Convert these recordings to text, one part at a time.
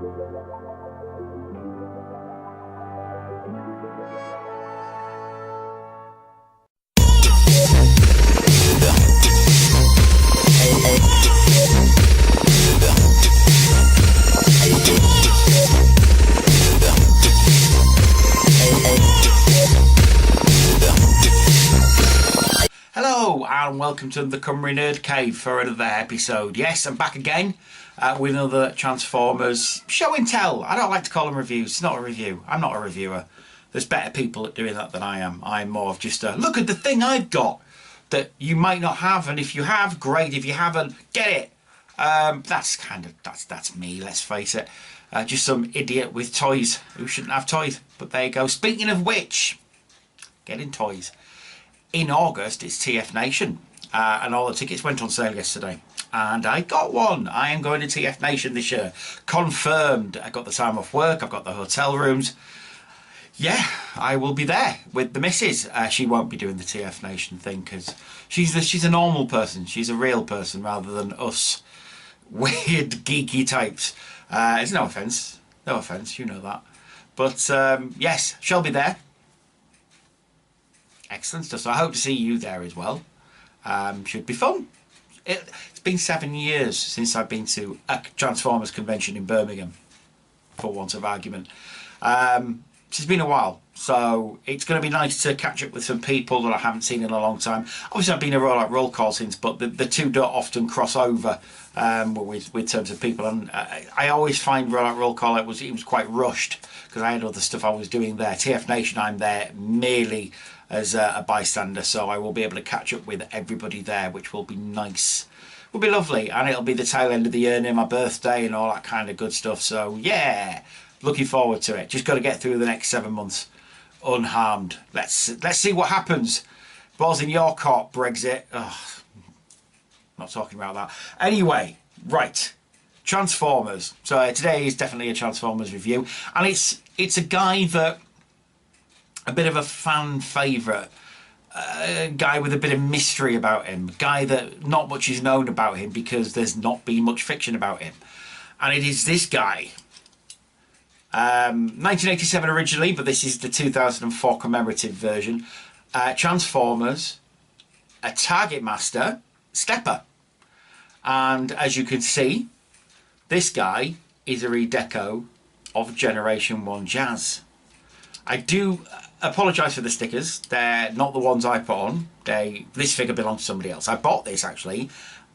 Hello and welcome to the Cymru Nerd Cave for another episode. Yes, I'm back again with another Transformers show and tell. I don't like to call them reviews. It's not a review. I'm not a reviewer. There's better people at doing that than I am. I'm more of just a look at the thing I've got that you might not have, and if you have, great. If you haven't, get it. That's me. Let's face it. Just some idiot with toys who shouldn't have toys. But there you go. Speaking of which, getting toys. In August, it's TF Nation, and all the tickets went on sale yesterday, and I got one. I am going to TF Nation this year. Confirmed. I got the time off work. I've got the hotel rooms. Yeah, I will be there with the missus. She won't be doing the TF Nation thing because she's a normal person. She's a real person rather than us weird geeky types. It's no offence, you know that. But yes, she'll be there. Excellent stuff. So I hope to see you there as well. Should be fun. It's been 7 years since I've been to a Transformers convention in Birmingham, for want of argument. It's been a while, so it's going to be nice to catch up with some people that I haven't seen in a long time. Obviously, I've been a roll call since, but the two don't often cross over with terms of people. And I always find roll call it was quite rushed because I had other stuff I was doing there. TF Nation, I'm there merely as a bystander, so I will be able to catch up with everybody there, which will be nice. Will be lovely, and it'll be the tail end of the year near my birthday and all that kind of good stuff. So yeah, looking forward to it. Just got to get through the next 7 months unharmed. Let's see what happens. Balls in your court, Brexit. Ugh, not talking about that. Anyway, right. Transformers. So today is definitely a Transformers review, and it's a guy that a bit of a fan favourite, guy with a bit of mystery about him, guy that not much is known about him because there's not been much fiction about him, and it is this guy. 1987 originally, but this is the 2004 commemorative version. Transformers, a Targetmaster, Stepper, and as you can see, this guy is a redeco of Generation 1 Jazz. I do apologise for the stickers. They're not the ones I put on. This figure belongs to somebody else. I bought this actually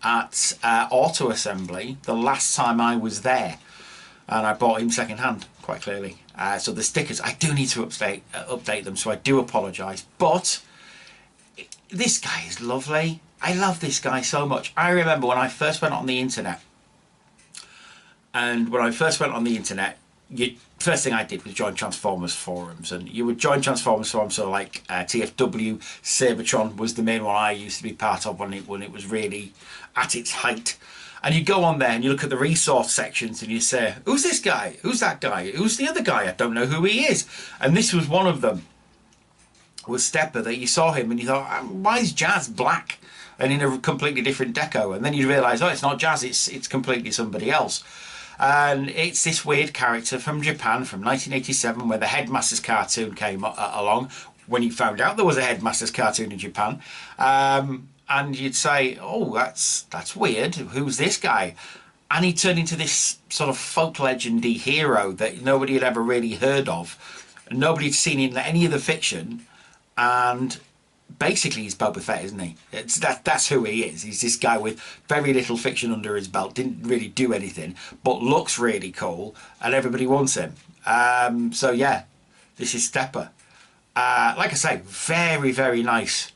at Auto Assembly the last time I was there, and I bought him second hand, quite clearly. So the stickers, I do need to update them, so I do apologise. But this guy is lovely. I love this guy so much. I remember when I first went on the internet, first thing I did was join Transformers forums, and you would join Transformers forums, so like TFW, Cybertron was the main one I used to be part of when it was really at its height. And you go on there and you look at the resource sections and you say, who's this guy? Who's that guy? Who's the other guy? I don't know who he is. And this was one of them, was Stepper, that you saw him and you thought, why is Jazz black and in a completely different deco? And then you realise, oh, it's not Jazz, it's completely somebody else. And it's this weird character from Japan from 1987 where the Headmaster's cartoon came along, when you found out there was a Headmaster's cartoon in Japan. And you'd say, oh, that's weird, who's this guy? And he turned into this sort of folk legendy hero that nobody had ever really heard of. Nobody had seen in any of the fiction. And basically he's Boba Fett, isn't he? That's who he is. He's this guy with very little fiction under his belt, didn't really do anything, but looks really cool, and everybody wants him. So yeah, this is Stepper. Like I say, very, very nice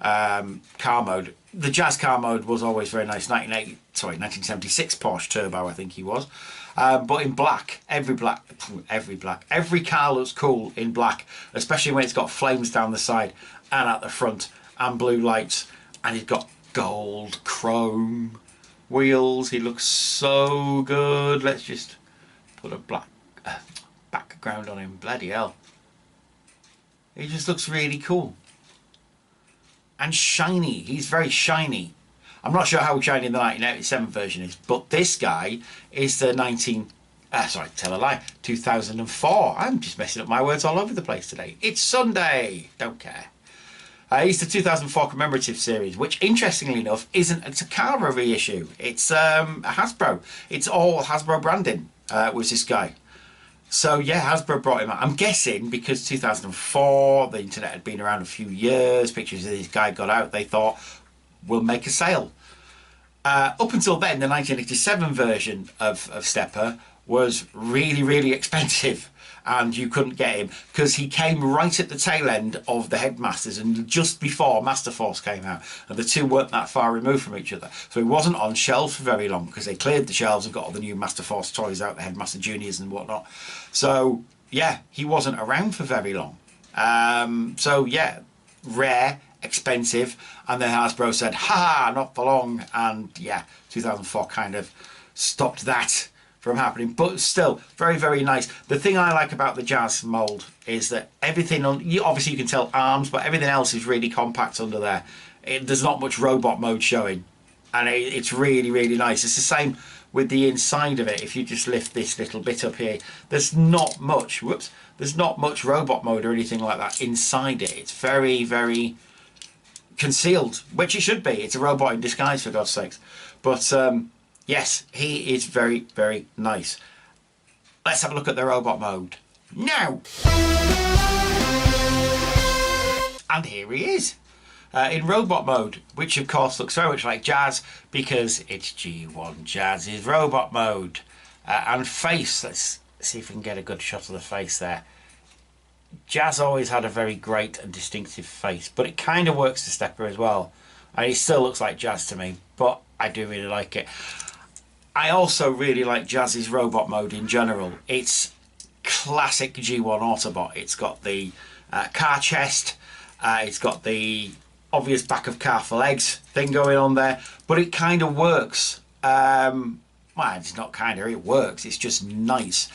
car mode. The Jazz car mode was always very nice. 1976 Porsche Turbo, I think he was. But in black, every car looks cool in black, especially when it's got flames down the side and at the front and blue lights, and he's got gold chrome wheels. He looks so good. Let's just put a black background on him. Bloody hell, he just looks really cool and shiny. He's very shiny. I'm not sure how shiny the 1987 version is, but this guy is the Sorry, tell a lie. 2004. I'm just messing up my words all over the place today. It's Sunday. Don't care. It's the 2004 Commemorative series, which, interestingly enough, isn't a Takara reissue. It's a Hasbro. It's all Hasbro branding, was this guy. So, yeah, Hasbro brought him out. I'm guessing because 2004, the internet had been around a few years, pictures of this guy got out, they thought, we'll make a sale. Up until then, the 1987 version of Stepper was really, really expensive. And you couldn't get him because he came right at the tail end of the Headmasters and just before Master Force came out, and the two weren't that far removed from each other, so he wasn't on shelves for very long because they cleared the shelves and got all the new Master Force toys out, the Headmaster Juniors and whatnot. So yeah, he wasn't around for very long. So yeah, rare, expensive, and then Hasbro said, ha, not for long, and yeah, 2004 kind of stopped that from happening, but still very, very nice. The thing I like about the Jazz mold is that everything on obviously you can tell arms, but everything else is really compact under there. There's not much robot mode showing, and it's really, really nice. It's the same with the inside of it. If you just lift this little bit up here, there's not much there's not much robot mode or anything like that inside it. It's very, very concealed, which it should be. It's a robot in disguise, for God's sakes. But yes, he is very, very nice. Let's have a look at the robot mode now. And here he is in robot mode, which of course looks very much like Jazz because it's G1 Jazz's robot mode. And face, let's see if we can get a good shot of the face there. Jazz always had a very great and distinctive face, but it kind of works to Stepper as well. And he still looks like Jazz to me, but I do really like it. I also really like Jazz's robot mode in general. It's classic G1 Autobot. It's got the car chest, it's got the obvious back of car for legs thing going on there, but it kind of works. Well, it's not kind of, it works. It's just nice.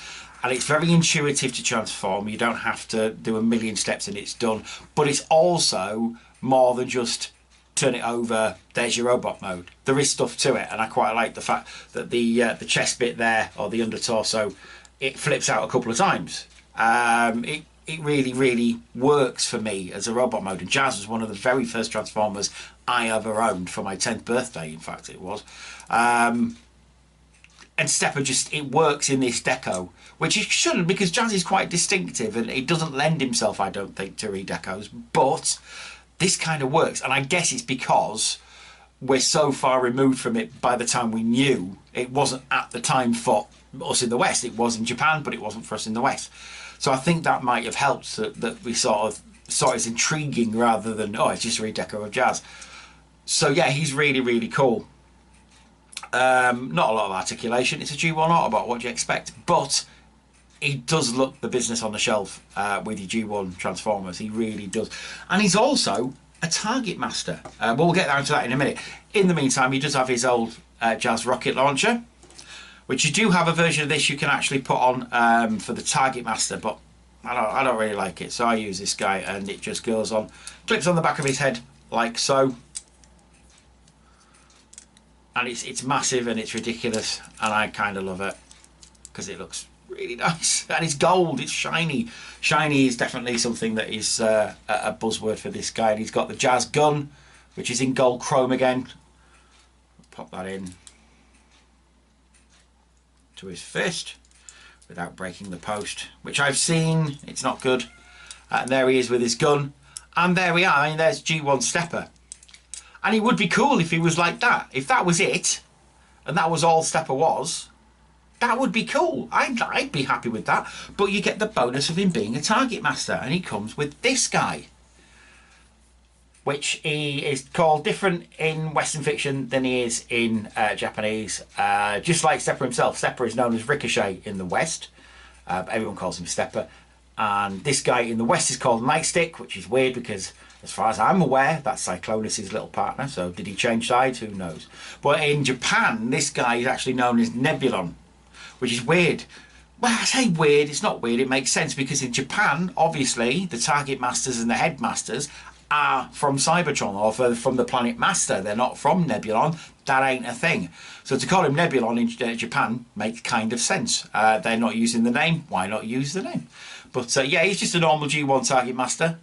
And it's very intuitive to transform. You don't have to do a million steps and it's done. But it's also more than just turn it over, there's your robot mode. There is stuff to it, and I quite like the fact that the chest bit there, or the under torso, it flips out a couple of times. It really, really works for me as a robot mode. And Jazz was one of the very first Transformers I ever owned for my 10th birthday, in fact it was. And Stepper just, it works in this deco, which it shouldn't, because Jazz is quite distinctive and it doesn't lend himself, I don't think, to redecos, but this kind of works. And I guess it's because we're so far removed from it by the time we knew. It wasn't at the time for us in the West. It was in Japan, but it wasn't for us in the West. So I think that might have helped, that we sort of saw it as intriguing rather than, oh, it's just a redeco of Jazz. So yeah, he's really, really cool. Not a lot of articulation. It's a G1 Autobot, what do you expect? But he does look the business on the shelf with your G1 Transformers. He really does. And he's also a Targetmaster. But we'll get down to that in a minute. In the meantime, he does have his old Jazz rocket launcher, which you do have a version of this you can actually put on for the Targetmaster, but I don't really like it. So I use this guy, and it just goes on, clips on the back of his head like so. And it's massive and it's ridiculous, and I kind of love it because it looks really nice, and it's gold, it's shiny. Shiny is definitely something that is a buzzword for this guy. And he's got the Jazz gun, which is in gold chrome again. Pop that in to his fist without breaking the post, which I've seen, it's not good. And there he is with his gun, and there we are. I mean, there's G1 Stepper. And he would be cool if he was like that. If that was it, and that was all Stepper was, that would be cool. I'd be happy with that. But you get the bonus of him being a Targetmaster, and he comes with this guy, which he is called different in Western fiction than he is in Japanese. Just like Stepper himself. Stepper is known as Ricochet in the West. Everyone calls him Stepper. And this guy in the West is called Nightstick, which is weird because, as far as I'm aware, that's Cyclonus' little partner. So did he change sides? Who knows? But in Japan, this guy is actually known as Nebulon, which is weird. Well, I say weird, it's not weird, it makes sense, because in Japan, obviously, the Target Masters and the Headmasters are from Cybertron or from the planet Master. They're not from Nebulon. That ain't a thing. So to call him Nebulon in Japan makes kind of sense. They're not using the name. Why not use the name? But yeah, he's just a normal G1 Target Master.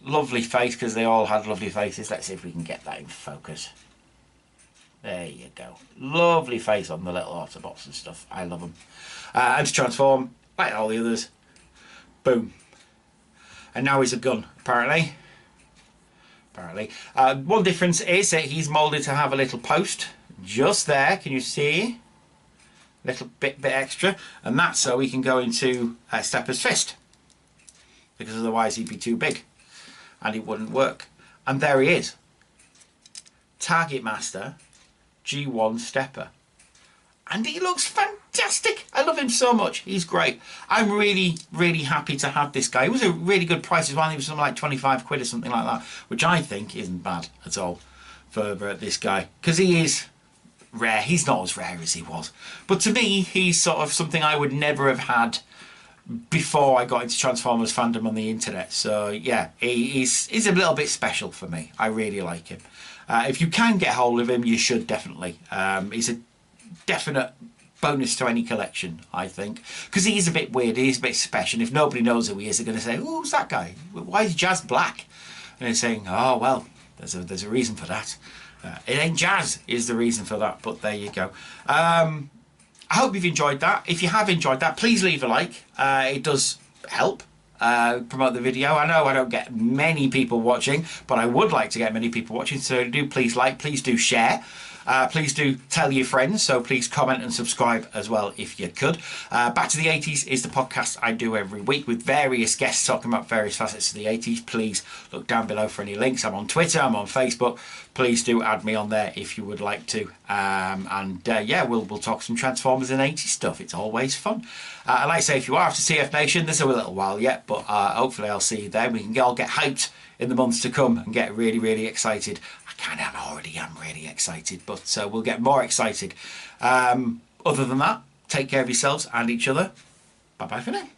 Lovely face, because they all had lovely faces. Let's see if we can get that in focus. There you go. Lovely face on the little Autobots and stuff. I love them. And to transform, like all the others. Boom. And now he's a gun, apparently. One difference is that he's moulded to have a little post just there. Can you see? A little bit extra. And that's so he can go into Stepper's fist. Because otherwise he'd be too big. And it wouldn't work. And there he is. Targetmaster G1 Stepper. And he looks fantastic. I love him so much. He's great. I'm really, really happy to have this guy. It was a really good price as well. It was something like 25 quid or something like that, which I think isn't bad at all for this guy. Because he is rare. He's not as rare as he was. But to me, he's sort of something I would never have had before I got into Transformers fandom on the internet. So yeah, he's a little bit special for me. I really like him. If you can get hold of him, you should definitely. He's a definite bonus to any collection, I think, because he's a bit weird. He's a bit special. If nobody knows who he is, they're going to say, "Oh, who's that guy? Why is Jazz black?" And they're saying, "Oh well, there's a reason for that. It ain't Jazz is the reason for that." But there you go. I hope you've enjoyed that. If you have enjoyed that, please leave a like. It does help promote the video. I know I don't get many people watching, but I would like to get many people watching. So do please like, please do share. Please do tell your friends, so please comment and subscribe as well if you could. Back to the 80s is the podcast I do every week with various guests talking about various facets of the 80s. Please look down below for any links. I'm on Twitter, I'm on Facebook. Please do add me on there if you would like to. Yeah, we'll talk some Transformers and 80s stuff. It's always fun. And like I say, if you are after CF Nation, there's a little while yet, but hopefully I'll see you there. We can all get hyped in the months to come and get really, really excited. I already am really excited, but we'll get more excited. Other than that, take care of yourselves and each other. Bye bye for now.